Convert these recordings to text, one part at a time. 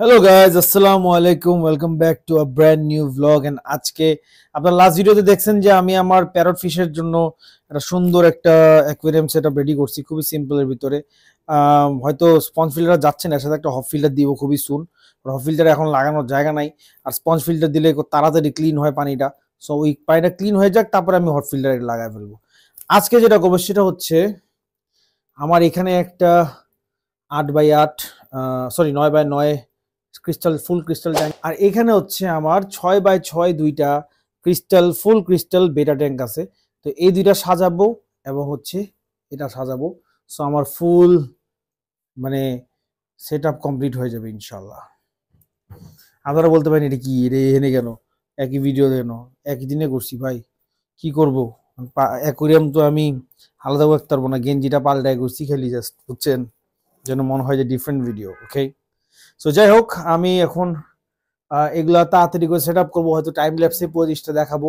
Hello guys, আসসালামু আলাইকুম। Welcome back to a brand new vlog. And আজকে আপনার লাস্ট ভিডিওতে দেখছেন যে আমি আমার প্যারট ফিশের জন্য একটা সুন্দর একটা অ্যাকুয়ারিয়াম সেটআপ রেডি করছি, খুবই সিম্পলের ভিতরে। হয়তো স্পঞ্জ ফিল্টার যাচ্ছে না, এর সাথে একটা হপ ফিল্টার দিব খুবই সুন। হপ ফিল্টার এখন লাগানোর জায়গা নাই, আর স্পঞ্জ ফিল্টার দিলে খুব তাড়াতাড়ি ক্লিন হয় পানিটা। সো ওই পানিটা ক্লিন হয়ে যাক, তারপরে আমি হট ফিল্টার লাগাই ফেলবো। আজকে যেটা করবো সেটা হচ্ছে, আমার এখানে একটা 8x8 সরি 9x9 ক্রিস্টাল ফুল ক্রিস্টাল ট্যাঙ্ক, আর এখানে হচ্ছে আমার 6x6 দুইটা ক্রিস্টাল ফুল ক্রিস্টাল বেটা ট্যাঙ্ক আছে। তো এই দুইটা সাজাবো এবং হচ্ছে এটা সাজাবো। সো আমার ফুল মানে সেট আপ কমপ্লিট হয়ে যাবে ইনশাল্লাহ। আপনারা বলতে পারেন এটা কি রে, এনে কেন একই ভিডিও কেন, একই দিনে করছি ভাই, কি করব। অ্যাকুরিয়াম তো আমি আলাদা করতে পারবো না, গেঞ্জিটা পাল্টায় করছি খালি জাস্ট, বুঝছেন, যেন মনে হয় যে ডিফারেন্ট ভিডিও। ওকে, সো যাই হোক, আমি এখন এগুলা তাড়াতাড়ি করে সেট আপ করবো, হয়তো টাইম ল্যাপসে পুরো জিনিসটা দেখাবো।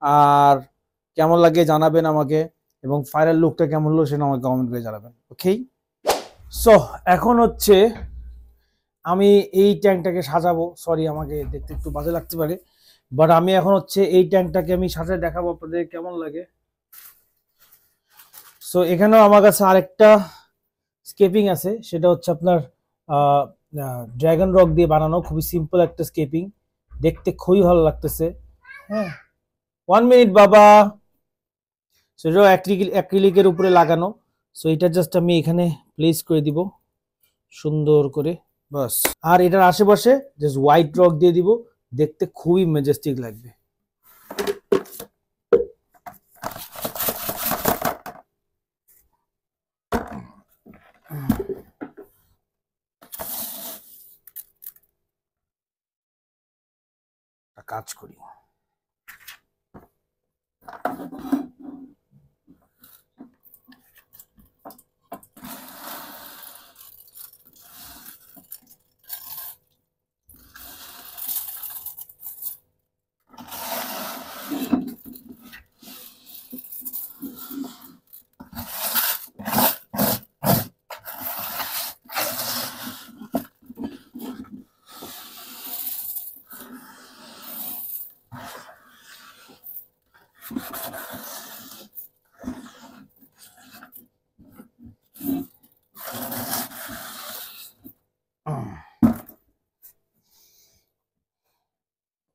আর কেমন লাগে জানাবেন আমাকে, এবং ফাইনাল লুকটা কেমন হলো সেটা আমাকে কমেন্ট করে জানাবেন। ওকে, সো এখন হচ্ছে আমি এই ট্যাঙ্কটাকে সাজাবো। সরি, আমাকে দেখতে একটু বাজে লাগতে পারে, বাট আমি এখন হচ্ছে এই ট্যাঙ্কটাকে আমি সাজায় দেখাবো আপনাদের কেমন লাগে। সো এখানেও আমার কাছে আরেকটা স্কেপিং আছে, সেটা হচ্ছে আপনার ড্রাগন রক দিয়ে বানানো, খুবই সিম্পল একটা স্কেপিং, দেখতে খুবই ভালো লাগতেছে। হ্যাঁ, 1 মিনিট বাবা। সেটাও অ্যাক্রিলিকের উপরে লাগানো। সো এটা জাস্ট আমি এখানে প্লেস করে দিব সুন্দর করে, বাস। আর এটার আশেপাশে জাস্ট হোয়াইট রক দিয়ে দিব, দেখতে খুবই মেজেস্টিক লাগবে। কাজ করি।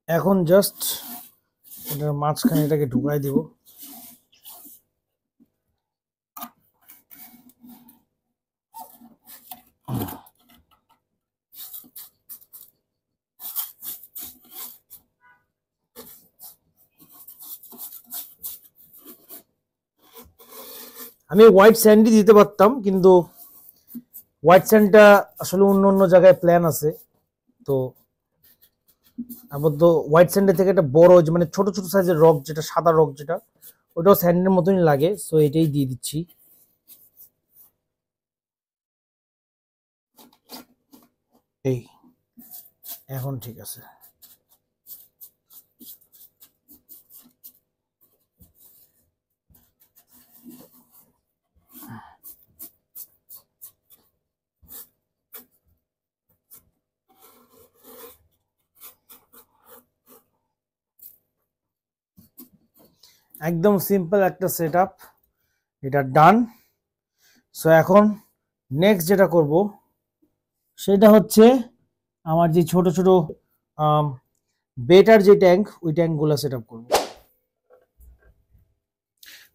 এখন জাস্ট এটার মাঝখানে এটাকে ঢুকাই দিব। আমি হোয়াইট স্যান্ডই দিতে পারতাম, কিন্তু হোয়াইট স্যান্ডটা আসলে অন্য অন্য জায়গায় প্ল্যান আছে। তো আপাতত হোয়াইট স্যান্ডের থেকে একটা বড়, মানে ছোট ছোট সাইজের রক, যেটা সাদা রক, যেটা ওটাও স্যান্ডের মতনই লাগে। সো এটাই দিয়ে দিচ্ছি। এই এখন ঠিক আছে। একদম সিম্পল একটা সেট আপ, এটা ডান। সো এখন নেক্সট যেটা করব সেটা হচ্ছে আমার যে ছোট ছোট বেটার যে ট্যাঙ্ক, ওই ট্যাঙ্কগুলো সেট আপ করবো।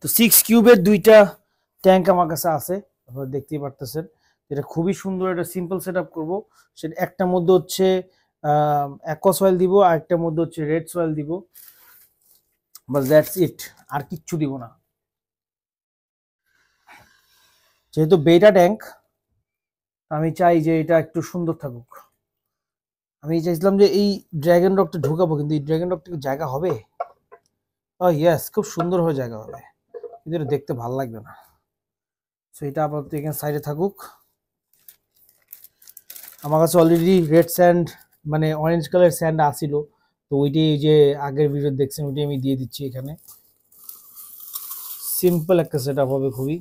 তো 6 কিউবের দুইটা ট্যাঙ্ক আমার কাছে আছে, আপনারা দেখতেই পারতেছেন। এটা খুবই সুন্দর একটা সিম্পল সেট আপ করবো। সেটা একটার মধ্যে হচ্ছে অ্যাকোয়া সয়েল দিব, আর একটার মধ্যে হচ্ছে রেড সয়েল দিব, বাস দ্যাটস ইট, আর কিচ্ছু দিব না। যেহেতু বেটা ট্যাঙ্ক, আমি চাই যে এটা একটু সুন্দর থাকুক। আমি চাইছিলাম যে এই ড্রাগন রকটা ঢুকাবো, কিন্তু এই ড্রাগন রকটা জায়গা হবে? ও ইয়েস, খুব সুন্দর হয়ে জায়গা হবে, কিন্তু এটা দেখতে ভালো লাগবে না। সো এটা আপাতত এখানে সাইডে থাকুক। আমার কাছে অলরেডি রেড স্যান্ড, মানে অরেঞ্জ কালার স্যান্ড আসিল, তো ওইটি যে আগের ভিডিও দেখছেন ওইটি আমি দিয়ে দিচ্ছি এখানে। সিম্পল একটা সেট আপ হবে খুবই।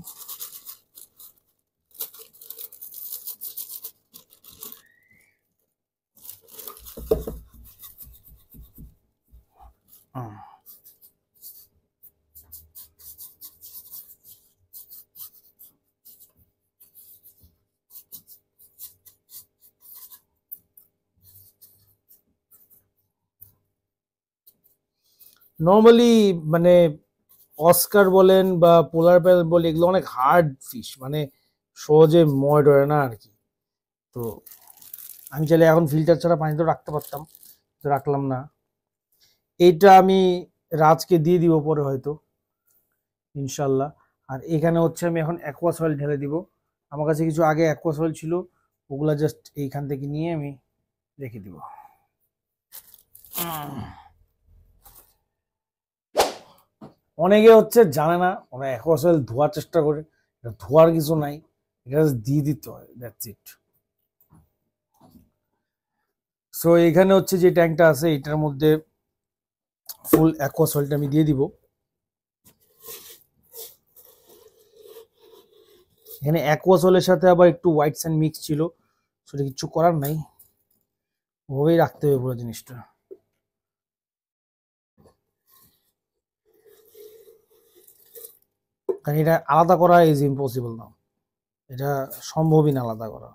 নর্মালি মানে অস্কার বলেন বা পোলার বেল বলে এগুলো অনেক হার্ড ফিশ, মানে সহজে ময় ধরে না আর কি। তো আমি চাইলে এখন ফিল্টার ছাড়া পানি তো রাখতে পারতাম, তো রাখলাম না। এইটা আমি রাজকে দিয়ে দিব পরে হয়তো, ইনশাল্লাহ। আর এখানে হচ্ছে আমি এখন অ্যাকোয়া সয়েল ঢেলে দিব। আমার কাছে কিছু আগে অ্যাকোয়া সয়েল ছিল, ওগুলা জাস্ট এইখান থেকে নিয়ে আমি রেখে দিব। অনেকে হচ্ছে জানে না, ওরা অ্যাকোয়া সয়েল ধোয়ার চেষ্টা করে, ধোয়ার কিছু নাই, এটা দিয়ে দিতে হয়, দ্যাটস ইট। সো এখানে হচ্ছে যে ট্যাঙ্কটা আছে এটার মধ্যে ফুল অ্যাকোয়া সয়েলটা আমি দিয়ে দিব। এখানে অ্যাকোয়া সয়েলের সাথে আবার একটু হোয়াইট স্যান্ড মিক্স ছিল, সেটা কিছু করার নাই, ওভাবেই রাখতে হবে পুরো জিনিসটা। কারণ এটা আলাদা করা ইজ ইম্পসিবল না, এটা সম্ভবই না আলাদা করা।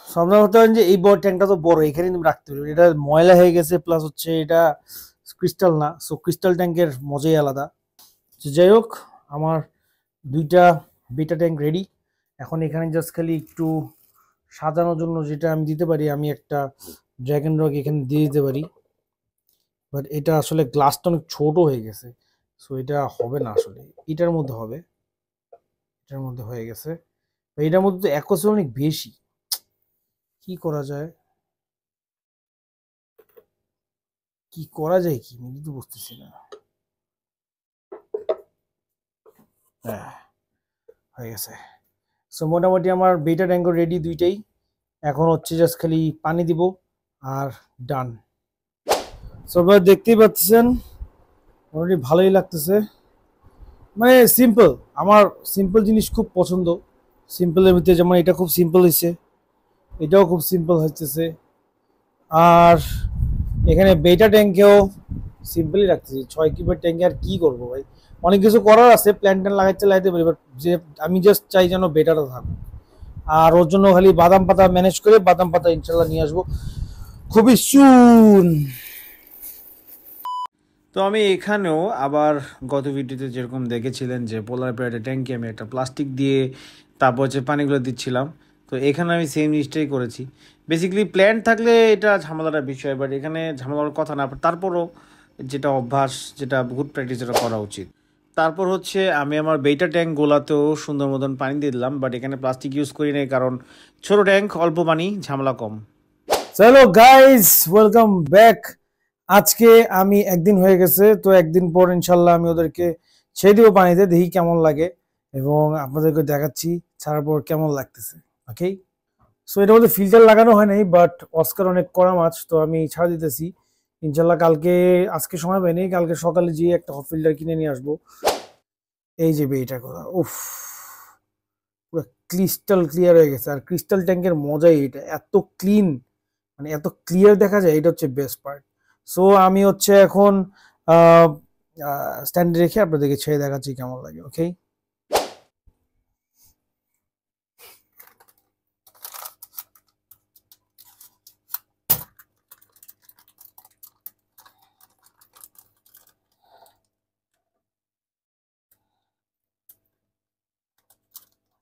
আপনার হতে পারেন যে এই বড় ট্যাঙ্কটা তো বড়, এখানে তুমি রাখতে পারবে, এটা ময়লা হয়ে গেছে, প্লাস হচ্ছে এটা ক্রিস্টাল না, সো ক্রিস্টাল ট্যাঙ্কের মজাই আলাদা। তো যাই হোক, আমার দুইটা বিটা ট্যাঙ্ক রেডি। এখন এখানে জাস্ট খালি একটু সাজানোর জন্য যেটা আমি দিতে পারি, আমি একটা ড্র্যাগন রক এখানে দিয়ে দিতে পারি, বাট এটা আসলে গ্লাসটা অনেক ছোট হয়ে গেছে, সো এটা হবে না আসলে। এটার মধ্যে হবে, এটার মধ্যে হয়ে গেছে। এটার মধ্যে তো অ্যাকোয়াসিল অনেক বেশি, কি করা যায়, কি করা যায়, কি আমি তো বুঝতেছি না। হ্যাঁ, হয়ে গেছে। সো মোটামুটি আমার বেটা ট্যাঙ্গো রেডি দুইটাই, এখন হচ্ছে জাস্ট খালি পানি দিব আর ডান। সো আপনারা দেখতেই পাচ্ছেন মোটামুটি ভালোই লাগতেছে, মানে সিম্পল। আমার সিম্পল জিনিস খুব পছন্দ, সিম্পলের ভিতরে যেমন এটা খুব সিম্পল হয়েছে, এটাও খুব সিম্পল হচ্ছে। আর এখানে বেটা ট্যাঙ্কেও সিম্পলই রাখতেছি, 6 কিউবের ট্যাঙ্কে আর কি করবো ভাই, অনেক কিছু করার আছে, প্ল্যান ট্যান লাগাইতে লাগাইতে পারি, বাট যে আমি জাস্ট চাই যেন বেটাটা থাকুক। আর ওর জন্য খালি বাদাম পাতা ম্যানেজ করে বাদাম পাতা ইনশাল্লাহ নিয়ে আসবো খুবই সুন। তো আমি এখানেও আবার গত ভিডিওতে যেরকম দেখেছিলেন যে পোলার প্যারেটের ট্যাঙ্কি আমি একটা প্লাস্টিক দিয়ে তারপর হচ্ছে পানিগুলো দিচ্ছিলাম, তো এখানে আমি সেম জিনিসটাই করেছি। বেসিক্যালি প্ল্যান্ট থাকলে এটা ঝামেলার বিষয়, বাট এখানে ঝামেলার কথা না, তারপরও যেটা অভ্যাস, যেটা গুড প্র্যাকটিস, যেটা করা উচিত। তারপর হচ্ছে আমি আমার বেটা ট্যাঙ্ক গোলাতেও সুন্দর মতন পানি দিয়ে দিলাম, বাট এখানে প্লাস্টিক ইউজ করি নাই, কারণ ছোট ট্যাঙ্ক, অল্প পানি, ঝামেলা কম। চলো গাইস, ওয়েলকাম ব্যাক। আজকে আমি একদিন হয়ে গেছে, তো একদিন পর ইনশাল্লাহ আমি ওদেরকে ছেড়ে দিব পানিতে, দেখি কেমন লাগে এবং আপনাদেরকে দেখাচ্ছি ছাড়ার পর কেমন লাগতেছে। ওকে, সো এটার মধ্যে ফিল্টার লাগানো হয় নাই, বাট অস্কার অনেক কড়া মাছ, তো আমি ছাড়া দিতেছি ইনশাল্লাহ। কালকে, আজকে সময় পাইনি, কালকে সকালে গিয়ে একটা হট ফিল্টার কিনে নিয়ে আসবো। এই যে বেইটার কথা, উফ, পুরো ক্রিস্টাল ক্লিয়ার হয়ে গেছে। আর ক্রিস্টাল ট্যাঙ্কের মজাই এটা, এত ক্লিন, মানে এত ক্লিয়ার দেখা যায়, এটা হচ্ছে বেস্ট পার্ট। সো আমি হচ্ছে এখন স্ট্যান্ডে রেখে আপনাদেরকে ছেড়ে দেখাচ্ছি কেমন লাগে। ওকে,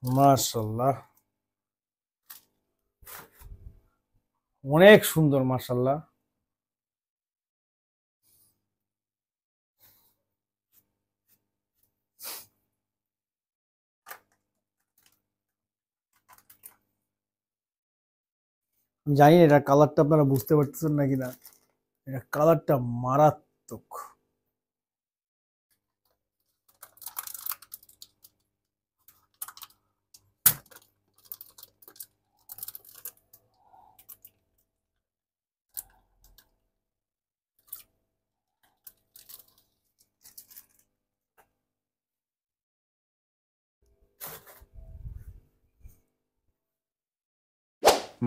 মাশাল্লাহ, অনেক সুন্দর মাশাল্লাহ। আমি জানি না এটা কালারটা আপনারা বুঝতে পারতেছেন নাকি না, এটা কালারটা মারাত্মক।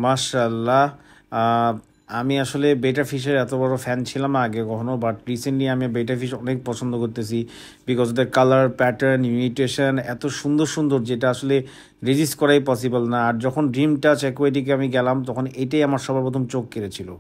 মাশাল্লাহ, আমি আসলে বেটা ফিশের এত বড় ফ্যান ছিলাম না আগে কখনো, বাট রিসেন্টলি আমি বেটা ফিশ অনেক পছন্দ করতেছি। Because the colour pattern imitation এত সুন্দর সুন্দর, যেটা আসলে রেজিস্ট করাই পসিবল না। আর যখন ড্রিম টাচ অ্যাকোয়াটিকে আমি গেলাম, তখন এটাই আমার সবার প্রথম চোখ কেড়েছিল।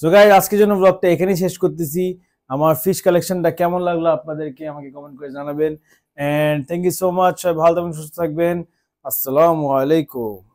সো গাইস, আজকের জন্য ব্লগটা এখানেই শেষ করতেছি। আমার ফিশ কালেকশনটা কেমন লাগলো আপনাদেরকে আমাকে কমেন্ট করে জানাবেন। And thank you so much. ভালো থাকবেন, সুস্থ থাকবেন। আসসালামু আলাইকুম।